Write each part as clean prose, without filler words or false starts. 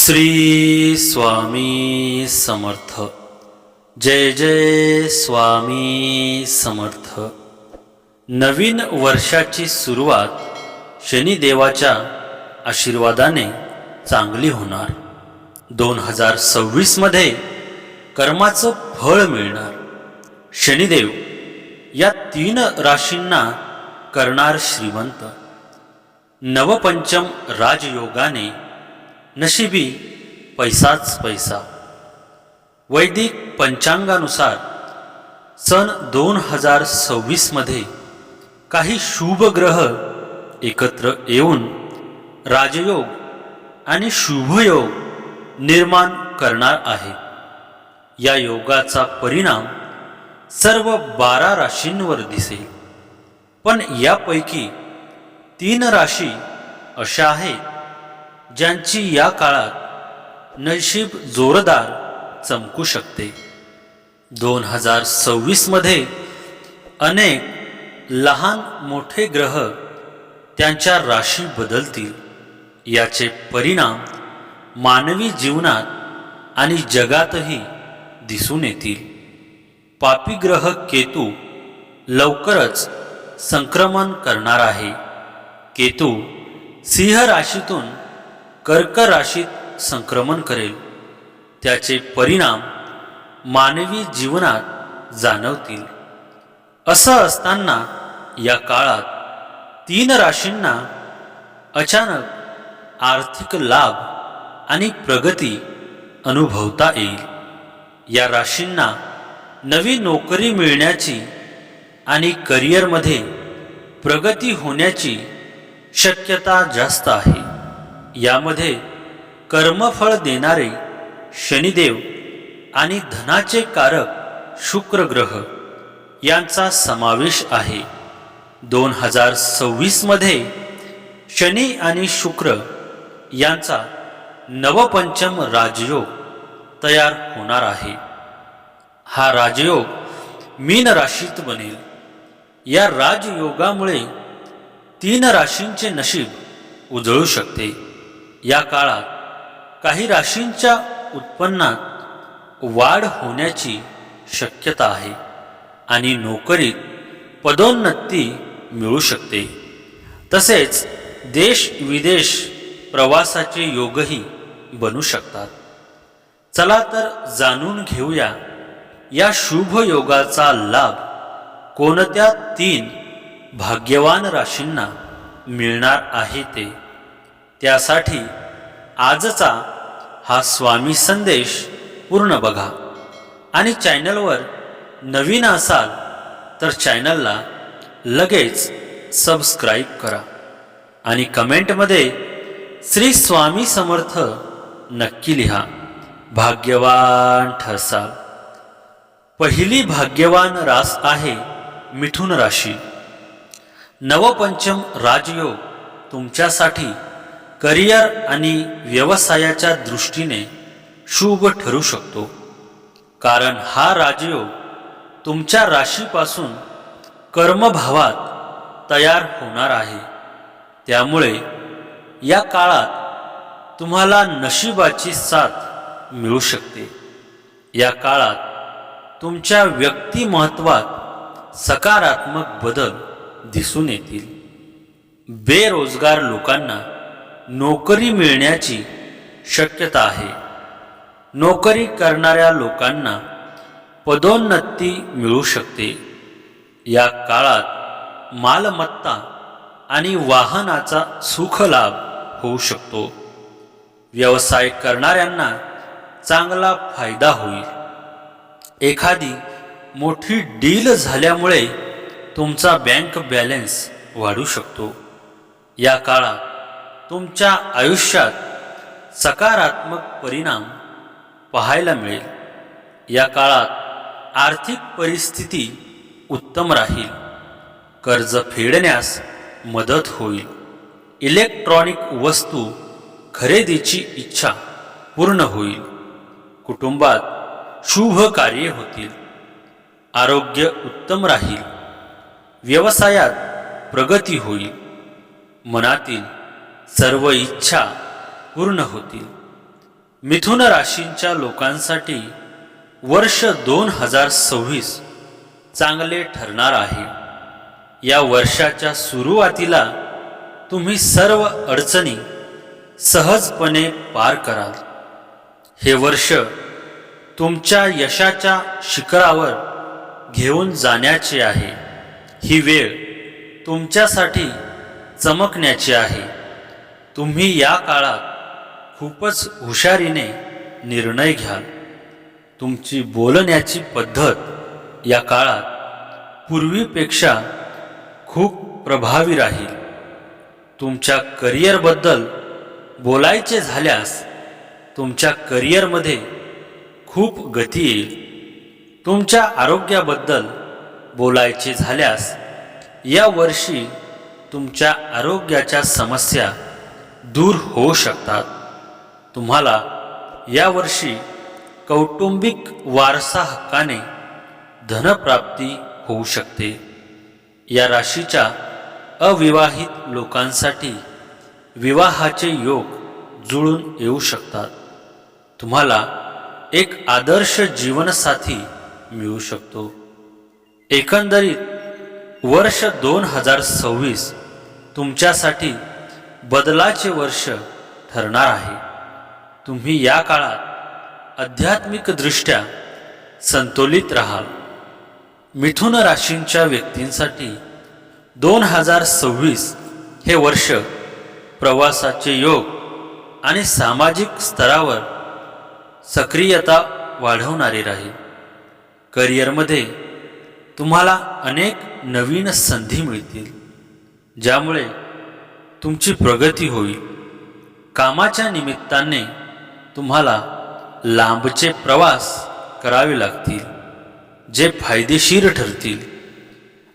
श्री स्वामी समर्थ। जय जय स्वामी समर्थ। नवीन वर्षाची सुरुवात शनिदेवाच्या आशीर्वादाने चांगली होणार। 2026 मध्ये कर्माचं फळ मिळणार। शनिदेव या 3 राशींना करणार श्रीमंत। नवपंचम राजयोगाने नशिबी पैसाच पैसा। वैदिक पंचांगानुसार सन 2026 मध्ये काही शुभ ग्रह एकत्र येऊन राजयोग आणि शुभयोग निर्माण करणार आहे। या योगाचा परिणाम सर्व 12 राशींवर दिसेल, पण यापैकी 3 राशी अशा आहेत ज्यांची या काळात नशीब जोरदार चमकू शकते। 2026 मध्ये अनेक लहान मोठे ग्रह त्यांच्या राशी बदलतील। याचे परिणाम मानवी जीवनात आणि जगातही दिसून येतील। पापी ग्रह केतू लवकरच संक्रमण करणार आहे। केतू सिंह राशीतून कर्क राशीत संक्रमण करेल। त्याचे परिणाम मानवी जीवनात जाणवतील। असं असताना या काळात 3 राशींना अचानक आर्थिक लाभ आणि प्रगती अनुभवता येईल। या राशींना नवी नोकरी मिळण्याची आणि करिअरमध्ये प्रगती होण्याची शक्यता जास्त आहे। यामध्ये कर्मफळ देणारे शनिदेव आणि धनाचे कारक शुक्र ग्रह यांचा समावेश आहे। 2026 मध्ये शनी आणि शुक्र यांचा नवपंचम राजयोग तयार होणार आहे। हा राजयोग मीन राशीत बनेल। या राजयोगामुळे 3 राशींचे नशीब उजळू शकते। या काळात काही राशींच्या उत्पन्नात वाढ होण्याची शक्यता आहे आणि नोकरीत पदोन्नती मिळू शकते। तसेच देश विदेश प्रवासाचे योगही बनू शकतात। चला तर जाणून घेऊया या शुभ योगाचा लाभ कोणत्या 3 भाग्यवान राशींना मिळणार आहे ते। त्यासाठी आजचा हा स्वामी संदेश पूर्ण बघा आणि चॅनलवर नवीन असाल तर चॅनलला लगेच सबस्क्राईब करा आणि कमेंटमध्ये श्री स्वामी समर्थ नक्की लिहा। भाग्यवान ठरसाल। पहिली भाग्यवान रास आहे मिथुन राशी। नवपंचम राजयोग तुमच्यासाठी करिअर आणि व्यवसायाच्या दृष्टीने शुभ ठरू शकतो, कारण हा राजयोग तुमच्या राशीपासून कर्मभावात तयार होणार आहे। त्यामुळे या काळात तुम्हाला नशिबाची साथ मिळू शकते। या काळात तुमच्या व्यक्तिमत्त्वात सकारात्मक बदल दिसून येतील। बेरोजगार लोकांना नोकरी मिळण्याची शक्यता आहे। नोकरी करणाऱ्या लोकांना पदोन्नती मिळू शकते। या काळात मालमत्ता आणि वाहनाचा सुखलाभ होऊ शकतो। व्यवसाय करणाऱ्यांना चांगला फायदा होईल। एखादी मोठी डील झाल्यामुळे तुमचा बँक बॅलन्स वाढू शकतो। या काळात तुमच्या आयुष्यात सकारात्मक परिणाम पाहायला मिळेल। या काळात आर्थिक परिस्थिती उत्तम राहील। कर्ज फेडण्यास मदत होईल। इलेक्ट्रॉनिक वस्तू खरेदीची इच्छा पूर्ण होईल। कुटुंबात शुभ कार्य होतील। आरोग्य उत्तम राहील। व्यवसायात प्रगती होईल। मनातील सर्व इच्छा पूर्ण होतील। मिथुन राशींच्या लोकांसाठी वर्ष 2026 चांगले ठरणार आहे. या वर्षाच्या सुरुवातीला तुम्ही सर्व अडचणी सहजपणे पार कराल. हे वर्ष तुमच्या यशाच्या शिखरावर घेऊन जाण्याचे आहे. ही वेळ तुमच्यासाठी चमकण्याची आहे. तुम्ही या काळात खूपच हुशारीने निर्णय घ्याल. तुमची बोलण्याची पद्धत या काळात पूर्वीपेक्षा खूप प्रभावी राहील. तुमच्या करिअरबद्दल बोलायचे झाल्यास तुमच्या करिअरमध्ये खूप गती येईल. तुमच्या आरोग्याबद्दल बोलायचे झाल्यास या वर्षी तुमच्या आरोग्याच्या समस्या दूर होऊ शकतात. तुम्हाला या वर्षी कौटुंबिक वारसा हक्काने धनप्राप्ती होऊ शकते. या राशीच्या अविवाहित लोकांसाठी विवाहाचे योग जुळून येऊ शकतात. तुम्हाला एक आदर्श जीवनसाथी मिळू शकतो. एकंदरीत वर्ष 2026 तुमच्यासाठी बदलाचे वर्ष ठरणार आहे. तुम्ही या काळात आध्यात्मिकदृष्ट्या संतुलित राहाल. मिथुन राशींच्या व्यक्तींसाठी 2026 हे वर्ष प्रवासाचे योग आणि सामाजिक स्तरावर सक्रियता वाढवणारे राहील. करिअरमध्ये तुम्हाला अनेक नवीन संधी मिळतील, ज्यामुळे तुमची प्रगती होईल. कामाच्या निमित्ताने तुम्हाला लांबचे प्रवास करावे लागतील, जे फायदेशीर ठरतील.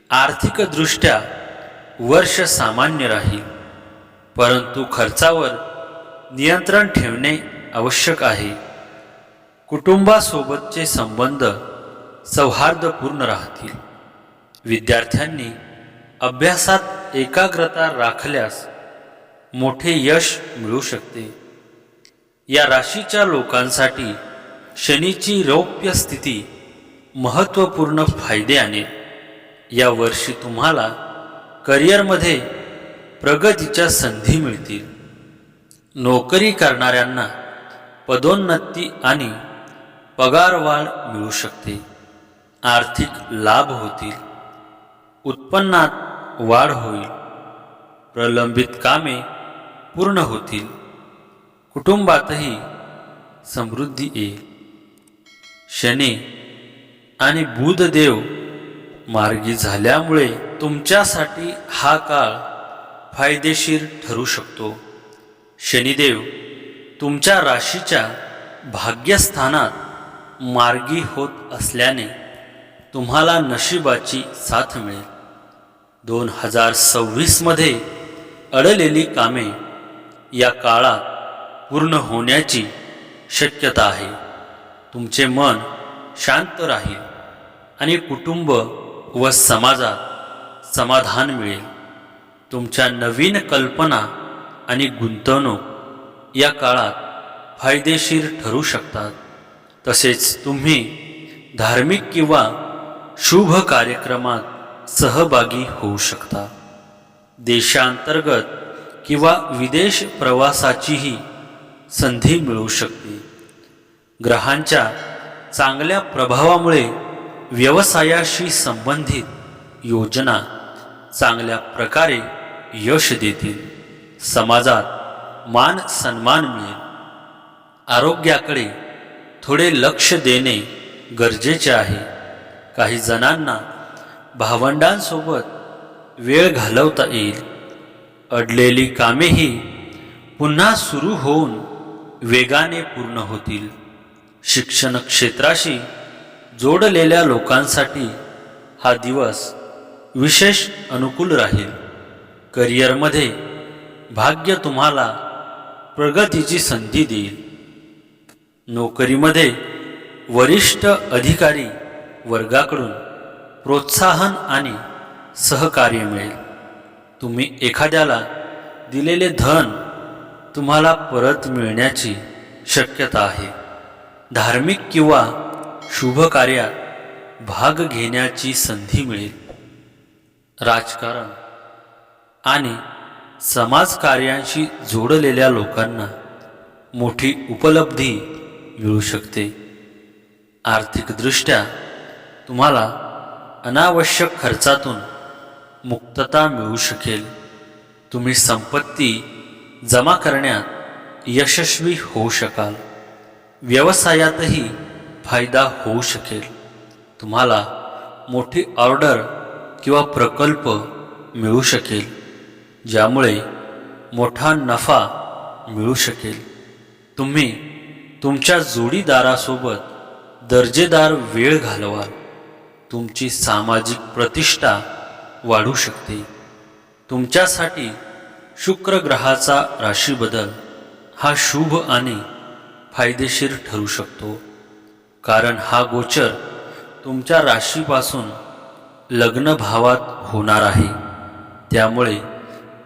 आर्थिकदृष्ट्या वर्ष सामान्य राहील, परंतु खर्चावर नियंत्रण ठेवणे आवश्यक आहे. कुटुंबासोबतचे संबंध सौहार्दपूर्ण राहतील. विद्यार्थ्यांनी अभ्यासात एकाग्रता राखल्यास मोठे यश मिळू शकते. या राशीच्या लोकांसाठी शनीची रौप्य स्थिती महत्त्वपूर्ण फायदे आणेल. या वर्षी तुम्हाला करिअरमध्ये प्रगतीच्या संधी मिळतील. नोकरी करणाऱ्यांना पदोन्नती आणि पगारवाढ मिळू शकते. आर्थिक लाभ होतील. उत्पन्नात वाढ होईल. प्रलंबित कामे पूर्ण होतील. कुटुंबातही समृद्धी येईल. शनी आणि बुधदेव मार्गी झाल्यामुळे तुमच्यासाठी हा काळ फायदेशीर ठरू शकतो. शनिदेव तुमच्या राशीच्या भाग्यस्थानात मार्गी होत असल्याने तुम्हाला नशिबाची साथ मिळेल. 2026 मध्ये अडलेली कामे या काळात पूर्ण होण्याची शक्यता आहे. तुमचे मन शांत राहील आणि कुटुंब व समाजात समाधान मिळेल. तुमच्या नवीन कल्पना आणि गुंतवणूक या काळात फायदेशीर ठरू शकतात. तसेच तुम्ही धार्मिक किंवा शुभ कार्यक्रमात सहभागी होऊ शकता. देशांतर्गत किंवा विदेश प्रवासाचीही संधी मिळू शकते. ग्रहांच्या चांगल्या प्रभावामुळे व्यवसायाशी संबंधित योजना चांगल्या प्रकारे यश देतील. समाजात मान सन्मान मिळेल. आरोग्याकडे थोडे लक्ष देणे गरजेचे आहे. काही जणांना भावंडांसोबत वेळ घालवता येईल. अडलेली कामेही पुन्हा सुरू होऊन वेगाने पूर्ण होतील. शिक्षण क्षेत्राशी जोडलेल्या लोकांसाठी हा दिवस विशेष अनुकूल राहील. करिअरमध्ये भाग्य तुम्हाला प्रगतीची संधी देईल. नोकरीमध्ये वरिष्ठ अधिकारी वर्गाकडून प्रोत्साहन आणि सहकार्य मिळेल. तुम्ही एखाद्याला दिलेले धन तुम्हाला परत मिळण्याची शक्यता आहे. धार्मिक किंवा शुभ कार्यात भाग घेण्याची संधी मिळेल. राजकारण आणि समाजकार्यांशी जोडलेल्या लोकांना मोठी उपलब्धी मिळू शकते. आर्थिकदृष्ट्या तुम्हाला अनावश्यक खर्चातून मुक्तता मिळू शकेल. तुम्ही संपत्ती जमा करण्यात यशस्वी होऊ शकाल. व्यवसायातही फायदा होऊ शकेल. तुम्हाला मोठी ऑर्डर किंवा प्रकल्प मिळू शकेल, ज्यामुळे मोठा नफा मिळू शकेल. तुम्ही तुमच्या जोडीदारासोबत दर्जेदार वेळ घालवाल. तुमची सामाजिक प्रतिष्ठा वाढू शकते. तुमच्यासाठी शुक्र ग्रहाचा राशी बदल हा शुभ आणि फायदेशीर ठरू शकतो, कारण हा गोचर तुमच्या राशीपासून लग्न भावात होणार आहे. त्यामुळे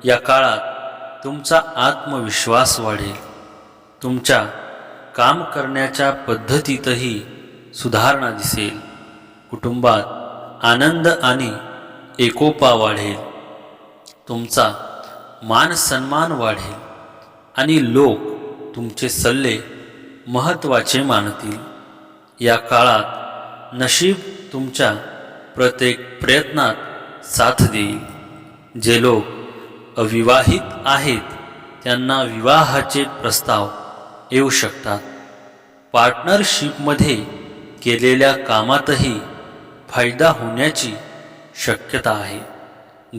या काळात तुमचा आत्मविश्वास वाढेल. तुमच्या काम करण्याच्या पद्धतीतही सुधारणा दिसेल. कुटुंबात आनंद आणि एकोपा वाढेल. तुमचा मान सन्मान वाढेल आणि लोक तुमचे सल्ले महत्त्वाचे मानतील. या काळात नशीब तुमच्या प्रत्येक प्रयत्नात साथ देईल. जे लोक अविवाहित आहेत त्यांना विवाहाचे प्रस्ताव येऊ शकतात. पार्टनरशिपमध्ये केलेल्या कामातही फायदा होण्याची शक्यता आहे.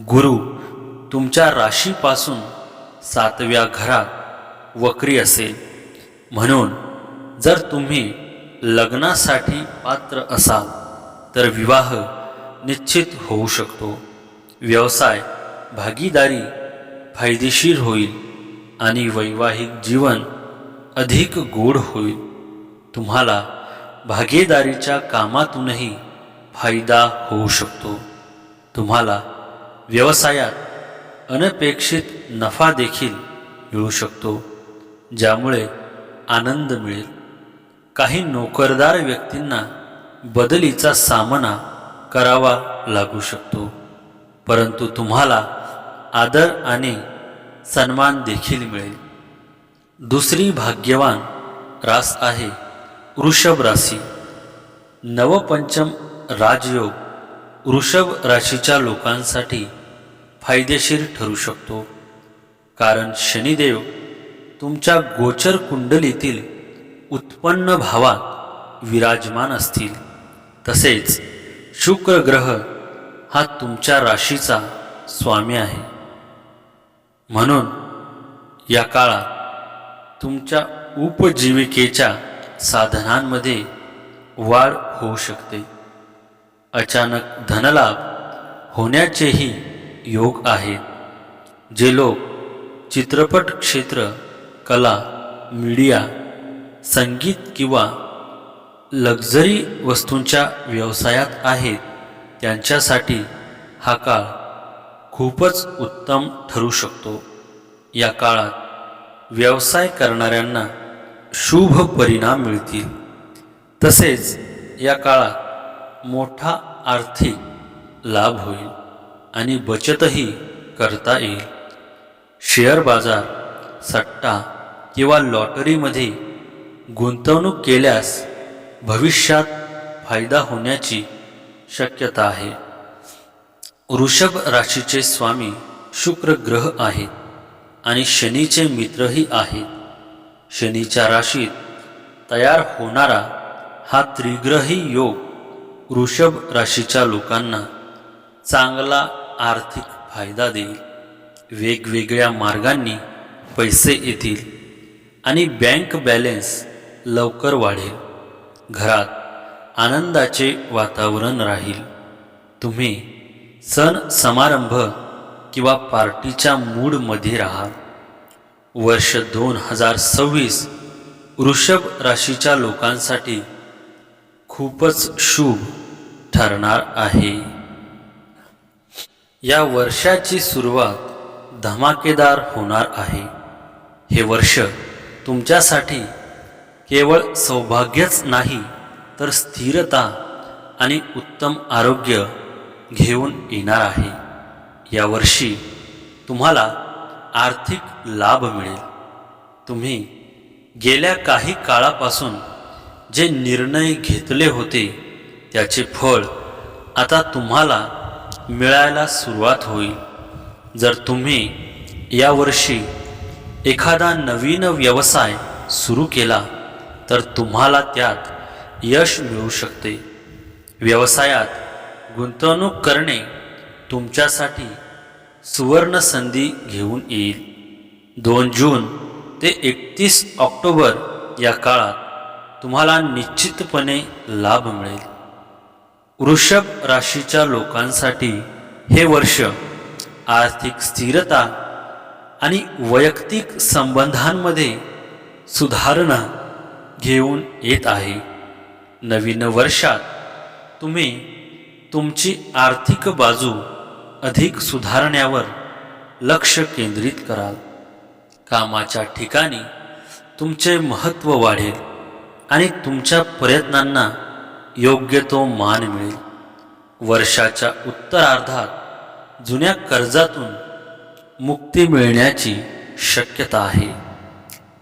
गुरु तुमच्या राशीपासून 7व्या घरात वक्री असेल, म्हणून जर तुम्ही लग्नासाठी पात्र असाल तर विवाह निश्चित होऊ शकतो. व्यवसाय भागीदारी फायदेशीर होईल आणि वैवाहिक जीवन अधिक गोड होईल. तुम्हाला भागीदारीच्या कामातूनही फायदा होऊ शकतो. तुम्हाला व्यवसायात अनपेक्षित नफा देखील मिळू शकतो, ज्यामुळे आनंद मिळेल. काही नोकरदार व्यक्तींना बदलीचा सामना करावा लागू शकतो, परंतु तुम्हाला आदर आणि सन्मान देखील मिळेल. दुसरी भाग्यवान रास आहे वृषभ राशी. नवपंचम राजयोग वृषभ राशीच्या लोकांसाठी फायदेशीर ठरू शकतो, कारण शनिदेव तुमच्या गोचर कुंडलीतील उत्पन्न भावात विराजमान असतील. तसेच शुक्र ग्रह हा तुमच्या राशीचा स्वामी आहे. म्हणून या काळात तुमच्या उपजीविकेच्या साधनांमध्ये वाढ होऊ शकते. अचानक धनलाभ होण्याचेही योग आहेत. जे लोक चित्रपट क्षेत्र, कला, मीडिया, संगीत किंवा लक्झरी वस्तूंच्या व्यवसायात आहेत त्यांच्यासाठी हा काळ खूपच उत्तम ठरू शकतो. या काळात व्यवसाय करणाऱ्यांना शुभ परिणाम मिळतील. तसेच या काळात मोठा आर्थिक लाभ होईल आणि बचतही करता येईल. शेअर बाजार, सट्टा किंवा लॉटरीमध्ये गुंतवणूक केल्यास भविष्यात फायदा होण्याची शक्यता आहे. वृषभ राशीचे स्वामी शुक्र ग्रह आहेत आणि शनीचे मित्रही आहेत. शनीच्या राशीत तयार होणारा हा त्रिग्रही योग वृषभ राशीच्या लोकांना चांगला आर्थिक फायदा देईल. वेगवेगळ्या मार्गांनी पैसे येतील आणि बँक बॅलन्स लवकर वाढेल. घरात आनंदाचे वातावरण राहील. तुम्ही सण समारंभ किंवा पार्टीच्या मूडमध्ये राहाल. वर्ष 2026 वृषभ राशीच्या लोकांसाठी खूपच शुभ ठरणार आहे. या वर्षाची सुरुवात धमाकेदार होणार आहे. हे वर्ष तुमच्यासाठी केवळ सौभाग्यच नाही तर स्थिरता आणि उत्तम आरोग्य घेऊन येणार आहे. यावर्षी तुम्हाला आर्थिक लाभ मिळेल. तुम्ही गेल्या काही काळापासून जे निर्णय घेतले होते त्याचे फळ आता तुम्हाला मिळायला सुरुवात होईल. जर तुम्ही यावर्षी एखादा नवीन व्यवसाय सुरू केला तर तुम्हाला त्यात यश मिळू शकते. व्यवसायात गुंतवणूक करणे तुमच्यासाठी सुवर्ण संधी घेऊन येईल. 2 जून ते 31 ऑक्टोबर या काळात तुम्हाला निश्चितपणे लाभ मिळेल. वृषभ राशीच्या लोकांसाठी हे वर्ष आर्थिक स्थिरता आणि वैयक्तिक संबंधांमध्ये सुधारणा घेऊन येत आहे. नवीन वर्षात तुम्ही तुमची आर्थिक बाजू अधिक सुधारण्यावर लक्ष केंद्रित कराल. कामाच्या ठिकाणी तुमचे महत्त्व वाढेल आणि तुमच्या प्रयत्नांना योग्य तो मान मिळेल. वर्षाच्या उत्तरार्धात जुन्या कर्जातून मुक्ती मिळण्याची शक्यता आहे.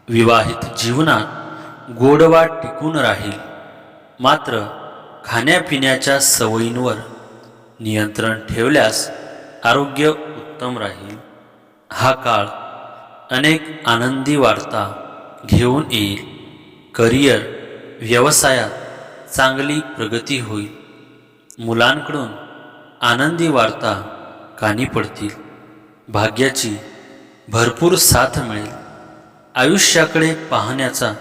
विवाहित जीवनात गोडवा टिकून राहील, मात्र खाण्यापिण्याच्या सवयींवर नियंत्रण ठेवल्यास आरोग्य उत्तम राहील. हा काळ अनेक आनंदी वार्ता घेऊन येईल. करिअर, व्यवसायात चांगली प्रगती होईल. मुलांकडून आनंदी वार्ता कानी पडतील. भाग्याची भरपूर साथ मिळेल. आयुष्याकडे पाहण्याचा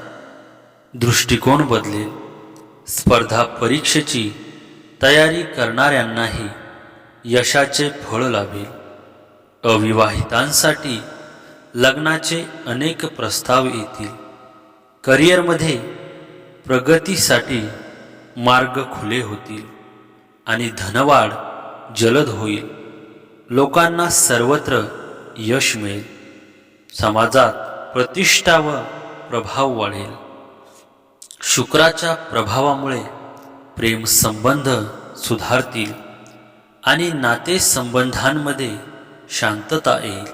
दृष्टिकोन बदलेल. स्पर्धा परीक्षेची तयारी करणाऱ्यांनाही यशाचे फळ लाभेल. अविवाहितांसाठी लग्नाचे अनेक प्रस्ताव येतील. करिअरमध्ये प्रगतीसाठी मार्ग खुले होतील आणि धनवाढ जलद होईल. लोकांना सर्वत्र यश मिळेल. समाजात प्रतिष्ठा व प्रभाव वाढेल. शुक्राच्या प्रभावामुळे प्रेमसंबंध सुधारतील आणि नातेसंबंधांमध्ये शांतता येईल.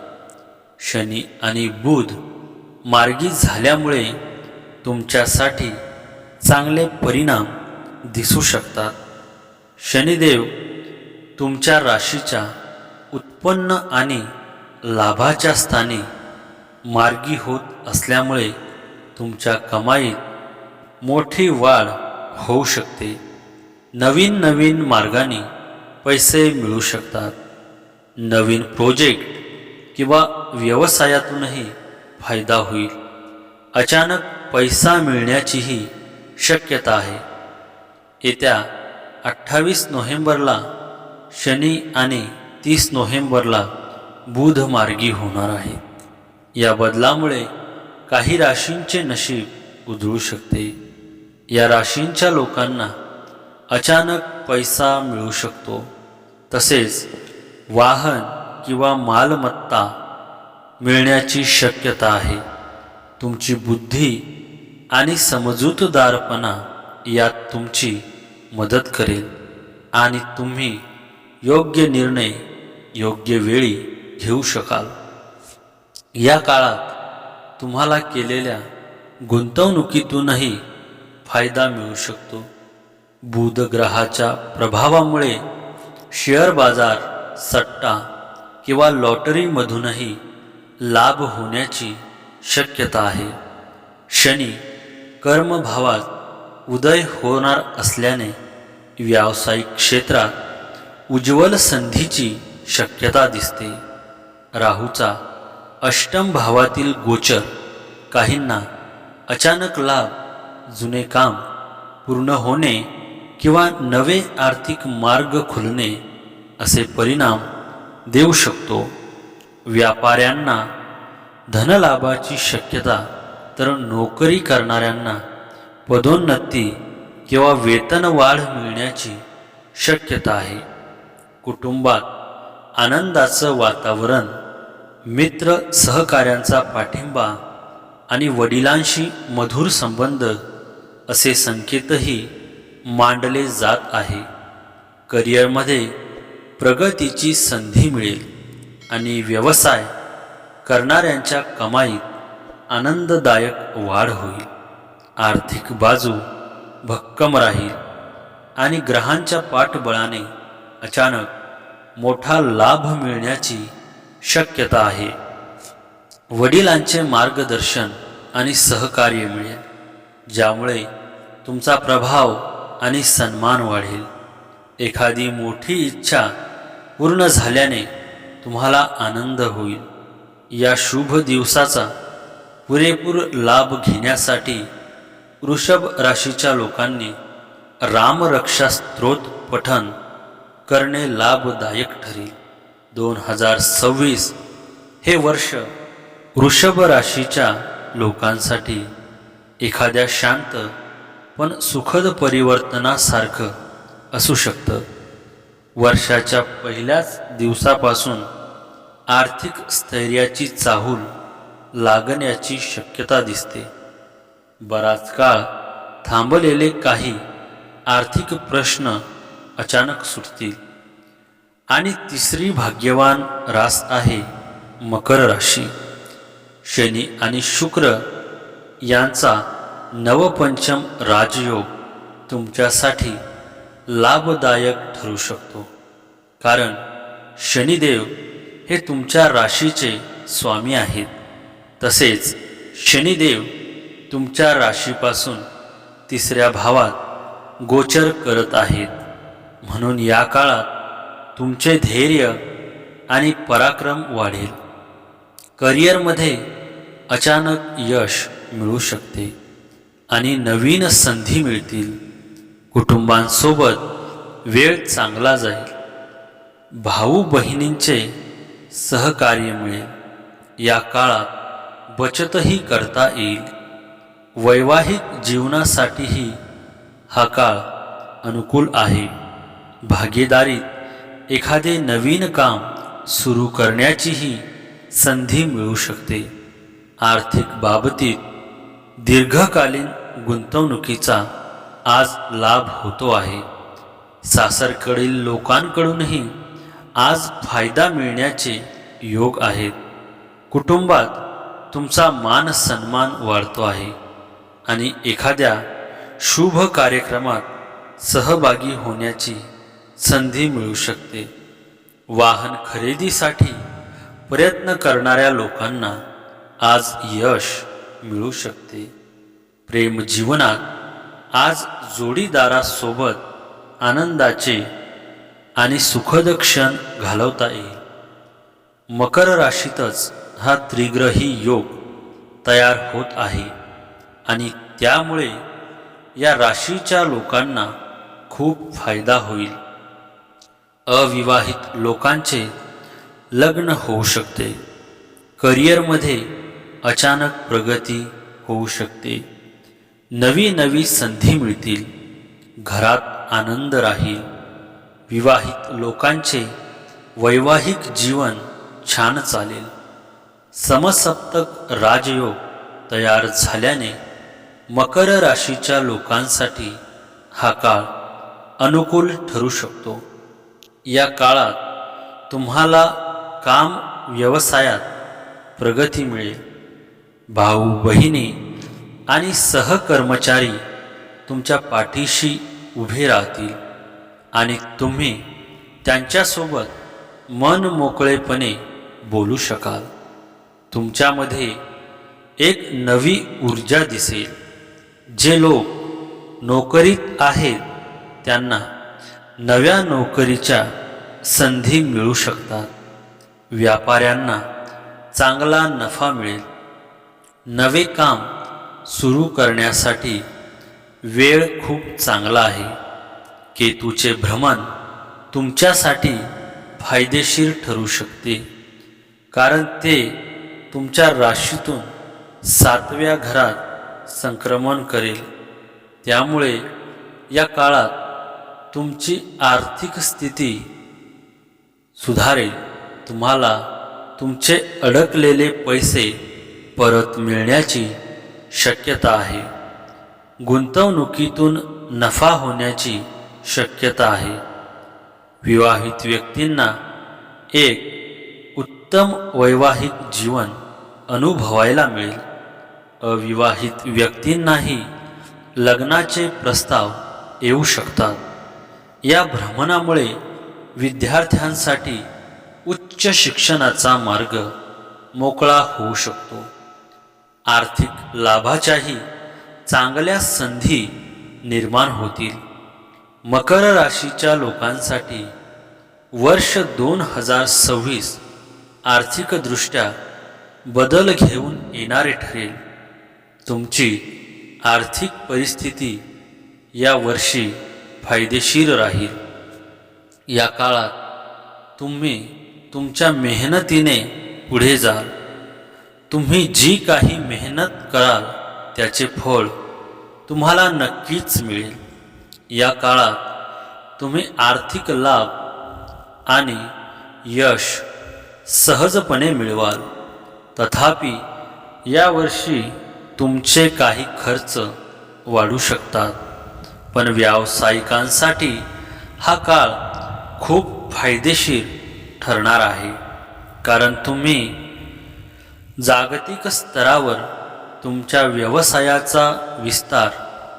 शनी आणि बुध मार्गी झाल्यामुळे तुमच्यासाठी चांगले परिणाम दिसू शकतात. शनिदेव तुमच्या राशीच्या उत्पन्न आणि लाभाच्या स्थानी मार्गी होत असल्यामुळे तुमच्या कमाईत मोठी वाढ होऊ शकते. नवीन मार्गाने पैसे मिळू शकतात. नवीन प्रोजेक्ट किंवा व्यवसायातूनही फायदा होईल. अचानक पैसा मिळण्याचीही शक्यता आहे. येत्या 28 नोव्हेंबरला शनी आणि 30 नोव्हेंबरला बुध मार्गी होणार आहे. या बदलामुळे काही राशींचे नशीब उजळू शकते. या राशींच्या लोकांना अचानक पैसा मिळू शकतो. तसेच वाहन किंवा मालमत्ता मिळण्याची शक्यता आहे. तुमची बुद्धी आणि समजूतदारपणा यात तुमची मदत करेल आणि तुम्ही योग्य निर्णय योग्य वेळी घेऊ शकाल. या काळात तुम्हाला केलेल्या गुंतवणुकीतूनही फायदा मिळू शकतो. बुध ग्रहाच्या प्रभावामुळे शेअर बाजार, सट्टा किंवा लॉटरीमधूनही लाभ होण्याची शक्यता आहे. शनी कर्मभावात उदय होणार असल्याने व्यावसायिक क्षेत्रात उज्ज्वल संधीची शक्यता दिसते. राहूचा अष्टम भावातील गोचर काहींना अचानक लाभ, जुने काम पूर्ण होणे किंवा नवे आर्थिक मार्ग खुलणे असे परिणाम देऊ शकतो. व्यापाऱ्यांना धनलाभाची शक्यता तर नोकरी करणाऱ्यांना पदोन्नती किंवा वेतनवाढ मिळण्याची शक्यता आहे. कुटुंबात आनंदाचं वातावरण, मित्र सहकाऱ्यांचा पाठिंबा आणि वडिलांशी मधुर संबंध असे संकेतही मांडले जात आहे. करिअरमध्ये प्रगतीची संधी मिळेल आणि व्यवसाय करणाऱ्यांच्या कमाईत आनंददायक वाढ होईल. आर्थिक बाजू भक्कम राहील आणि ग्रहांच्या पाठबळाने अचानक मोठा लाभ मिळण्याची शक्यता आहे. वडिलांचे मार्गदर्शन आणि सहकार्य मिळेल, ज्यामुळे तुमचा प्रभाव आणि सन्मान वाढेल. एखादी मोठी इच्छा पूर्ण झाल्याने तुम्हाला आनंद होईल. या शुभ दिवसाचा पुरेपूर लाभ घेण्यासाठी वृषभ राशीच्या लोकांनी रामरक्षा स्तोत्र पठण करणे लाभदायक ठरेल. 2026 हे वर्ष वृषभ राशीच्या लोकांसाठी एखाद्या शांत पण सुखद परिवर्तनासारखं असू शकतं. वर्षाच्या पहिल्याच दिवसापासून आर्थिक स्थैर्याची चाहूल लागण्याची शक्यता दिसते. बराच काळ थांबलेले काही आर्थिक प्रश्न अचानक सुटतील. आणि तिसरी भाग्यवान रास आहे मकर राशी. शनी आणि शुक्र यांचा नवपंचम राजयोग तुमच्यासाठी लाभदायक ठरू शकतो, कारण शनिदेव हे तुमच्या राशीचे स्वामी आहेत. तसेच शनिदेव तुमच्या राशीपासून तिसऱ्या भावात गोचर करत आहेत. म्हणून या काळात तुमचे धैर्य आणि पराक्रम वाढेल. करिअरमध्ये अचानक यश मिळू शकते आणि नवीन संधी मिळतील. कुटुंबांसोबत वेळ चांगला जाईल. भाऊ बहिणींचे सहकार्य मिळेल. या काळात बचतही करता येईल. वैवाहिक जीवनासाठीही हा काळ अनुकूल आहे. भागीदारीत एखादे नवीन काम सुरू करण्याचीही संधी मिळू शकते. आर्थिक बाबतीत दीर्घकालीन गुंतवणुकीचा आज लाभ होतो आहे. सासरकडील लोकांकडूनही आज फायदा मिळण्याचे योग आहेत. कुटुंबात तुमचा मान सन्मान वाढतो आहे आणि एखाद्या शुभ कार्यक्रमात सहभागी होण्याची संधी मिळू शकते. वाहन खरेदीसाठी प्रयत्न करणाऱ्या लोकांना आज यश मिळू शकते. प्रेम जीवनात आज जोडीदारासोबत आनंदाचे आणि सुखद क्षण घालवता येईल. मकर राशीतच हा त्रिग्रही योग तयार होत आहे आणि त्यामुळे या राशीच्या लोकांना खूप फायदा होईल. अविवाहित लोकांचे लग्न होऊ शकते. करिअरमध्ये अचानक प्रगती होऊ शकते. नवी संधी मिळतील. घरात आनंद राहील. विवाहित लोकांचे वैवाहिक जीवन छान चालेल. समसप्तक राजयोग तयार झाल्याने मकर राशीच्या लोकांसाठी हा काळ अनुकूल ठरू शकतो. या काळात तुम्हाला काम व्यवसायात प्रगती मिळेल. भाऊ बहिणी आणि सहकर्मचारी तुमच्या पाठीशी उभे राहतील आणि तुम्ही त्यांच्यासोबत मन मोकळेपणे बोलू शकाल. तुमच्यामध्ये एक नवी ऊर्जा दिसेल. जे लोक नोकरीत आहेत त्यांना नव्या नोकरीच्या संधी मिळू शकतात. व्यापाऱ्यांना चांगला नफा मिळेल. नवे काम सुरू करण्यासाठी वेळ खूप चांगला आहे. केतूचे भ्रमण तुमच्यासाठी फायदेशीर ठरू शकते, कारण ते तुमच्या राशीतून 7व्या घरात संक्रमण करेल. त्यामुळे या काळात तुमची आर्थिक स्थिती सुधारेल. तुम्हाला तुमचे अडकलेले पैसे परत मिळण्याची शक्यता आहे. गुंतवणुकीतून नफा होण्याची शक्यता आहे. विवाहित व्यक्तींना एक उत्तम वैवाहिक जीवन अनुभवायला मिळेल. अविवाहित व्यक्तींनाही लग्नाचे प्रस्ताव येऊ शकतात. या भ्रमणामुळे विद्यार्थ्यांसाठी उच्च शिक्षणाचा मार्ग मोकळा होऊ शकतो. आर्थिक लाभाच्याही चांगल्या संधी निर्माण होतील. मकर राशीच्या लोकांसाठी वर्ष 2026 आर्थिकदृष्ट्या बदल घेऊन येणारे ठरेल. तुमची आर्थिक परिस्थिती या वर्षी फायदेशीर राहील. या काळात तुम्ही तुमच्या मेहनतीने पुढे जाल. तुम्ही जी काही मेहनत कराल त्याचे फळ तुम्हाला नक्कीच मिळेल. या काळात तुम्ही आर्थिक लाभ आणि यश सहजपणे मिळवाल. तथापि यावर्षी तुमचे काही खर्च वाढू शकतात. पण व्यावसायिकांसाठी हा काळ खूप फायदेशीर ठरणार आहे, कारण तुम्ही जागतिक स्तरावर तुमच्या व्यवसायाचा विस्तार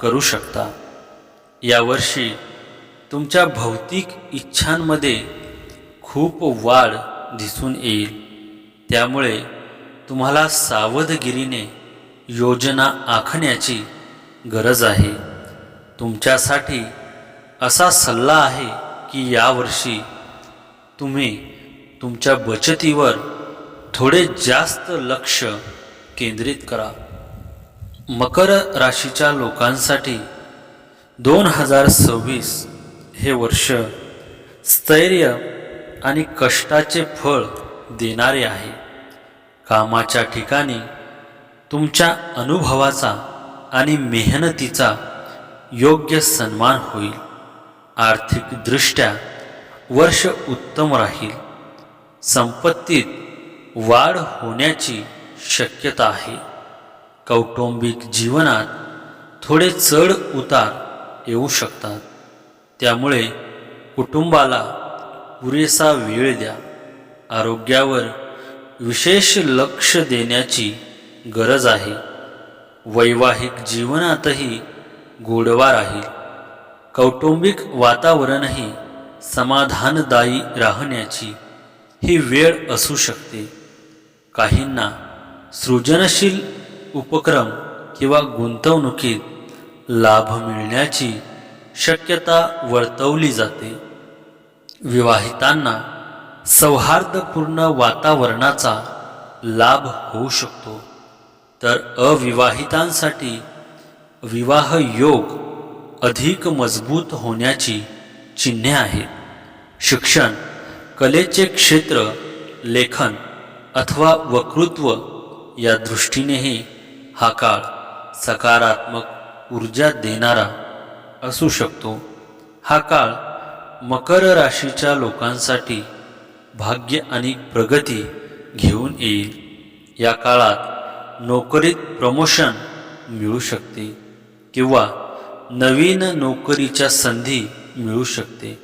करू शकता. यावर्षी तुमच्या भौतिक इच्छांमध्ये खूप वाढ दिसून येईल. त्यामुळे तुम्हाला सावधगिरीने योजना आखण्याची गरज आहे. तुमच्यासाठी असा सल्ला आहे की यावर्षी तुम्ही तुमच्या बचतीवर थोडे जास्त लक्ष केंद्रित करा. मकर राशीच्या लोकांसाठी 2026 हे वर्ष स्थैर्य आणि कष्टाचे फळ देणारे आहे. कामाच्या ठिकाणी तुमच्या अनुभवाचा आणि मेहनतीचा योग्य सन्मान होईल. आर्थिकदृष्ट्या वर्ष उत्तम राहील. संपत्तीत वाढ होण्याची शक्यता आहे. कौटुंबिक जीवनात थोडे चढ उतार येऊ शकतात. त्यामुळे कुटुंबाला पुरेसा वेळ द्या. आरोग्यावर विशेष लक्ष देण्याची गरज आहे. वैवाहिक जीवनातही गोडवा राहील. कौटुंबिक वातावरणही समाधानदायी राहण्याची ही वेळ असू शकते. काहींना सृजनशील उपक्रम किंवा गुंतवणुकीत लाभ मिळण्याची शक्यता वर्तवली जाते. विवाहितांना सौहार्दपूर्ण वातावरणाचा लाभ होऊ शकतो, तर अविवाहितांसाठी विवाह योग अधिक मजबूत होण्याची चिन्हे आहेत. शिक्षण, कलेचे क्षेत्र, लेखन अथवा वक्तृत्व या दृष्टीनेही हा काळ सकारात्मक ऊर्जा देणारा असू शकतो. हा काळ मकर राशीच्या लोकांसाठी भाग्य आणि प्रगती घेऊन येईल. या काळात नोकरीत प्रमोशन मिळू शकते किंवा नवीन नोकरीच्या संधी मिळू शकते.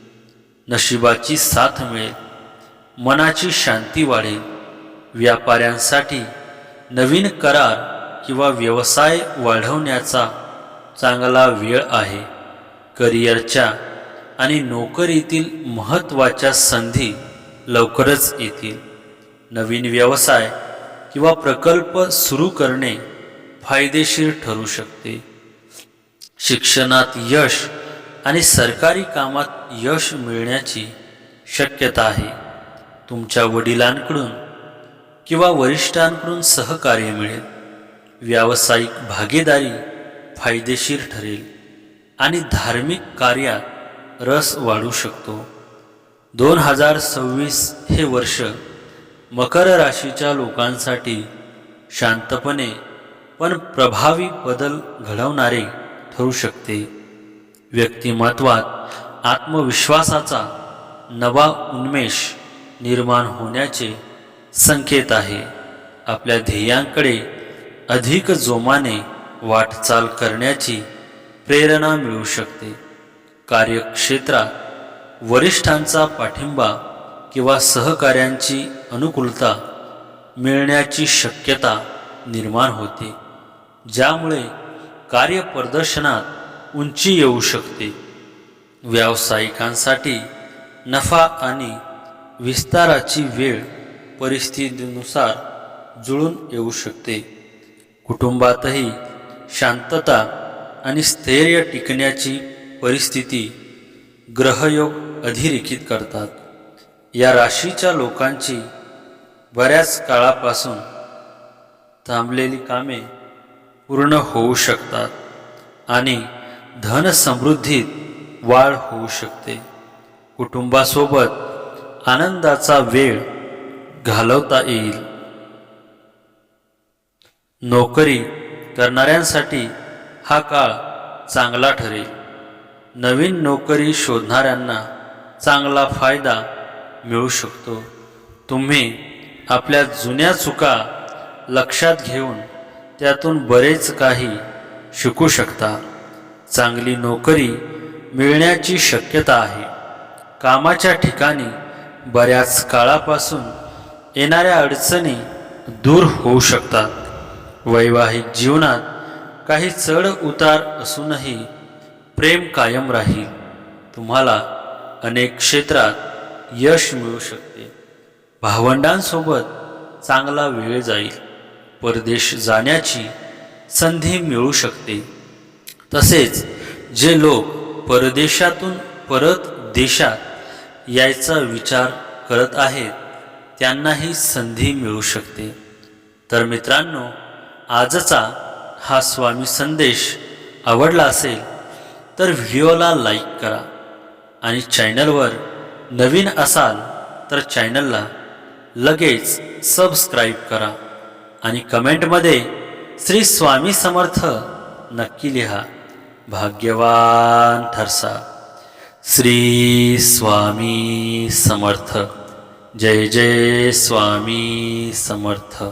नशिबाची साथ मिळेल. मनाची शांती वाढेल. व्यापाऱ्यांसाठी नवीन करार किंवा व्यवसाय वाढवण्याचा चांगला वेळ आहे. करिअरच्या आणि नोकरीतील महत्त्वाच्या संधी लवकरच येतील. नवीन व्यवसाय किंवा प्रकल्प सुरू करणे फायदेशीर ठरू शकते. शिक्षणात यश आणि सरकारी कामात यश मिळण्याची शक्यता आहे. तुमच्या वडिलांकडून किंवा वरिष्ठांकडून सहकार्य मिळेल. व्यावसायिक भागीदारी फायदेशीर ठरेल आणि धार्मिक कार्यात रस वाढू शकतो. 2026 हे वर्ष मकर राशीच्या लोकांसाठी शांतपणे पण प्रभावी बदल घडवणारे ठरू शकते. व्यक्तिमत्वात आत्मविश्वासाचा नवा उन्मेष निर्माण होण्याचे संकेत आहे. आपल्या ध्येयांकडे अधिक जोमाने वाटचाल करण्याची प्रेरणा मिळू शकते. कार्यक्षेत्रात वरिष्ठांचा पाठिंबा किंवा सहकाऱ्यांची अनुकूलता मिळण्याची शक्यता निर्माण होते, ज्यामुळे कार्यप्रदर्शनात उंची येऊ शकते. व्यावसायिकांसाठी नफा आणि विस्ताराची वेळ परिस्थितीनुसार जुळून येऊ शकते. कुटुंबातही शांतता आणि स्थैर्य टिकण्याची परिस्थिती ग्रहयोग अधिरेखित करतात. या राशीच्या लोकांची बऱ्याच काळापासून थांबलेली कामे पूर्ण होऊ शकतात आणि धनसमृद्धीत वाढ होऊ शकते. कुटुंबासोबत आनंदाचा वेळ घालवता येईल. नोकरी करणाऱ्यांसाठी हा काळ चांगला ठरेल. नवीन नोकरी शोधणाऱ्यांना चांगला फायदा मिळू शकतो. तुम्ही आपल्या जुन्या चुका लक्षात घेऊन त्यातून बरेच काही शिकू शकता. चांगली नोकरी मिळण्याची शक्यता आहे. कामाच्या ठिकाणी बऱ्याच काळापासून येणाऱ्या अडचणी दूर होऊ शकतात. वैवाहिक जीवनात काही चढ उतार असूनही प्रेम कायम राहील. तुम्हाला अनेक क्षेत्रात यश मिळू शकते. भावंडांसोबत चांगला वेळ जाईल. परदेश जाण्याची संधी मिळू शकते. तसेच जे लोक परदेशातून परत देशात यायचा विचार करत आहेत त्यांनाही संधी मिळू शकते. तर मित्रांनो, आजचा हा स्वामी संदेश आवडला असेल तर व्हिडिओला लाईक करा आणि चॅनलवर नवीन असाल तर चॅनलला लगेच सबस्क्राईब करा आणि कमेंटमध्ये श्री स्वामी समर्थ नक्की लिहा. भाग्यवान ठरसा. श्री स्वामी समर्थ. जय जय स्वामी समर्थ.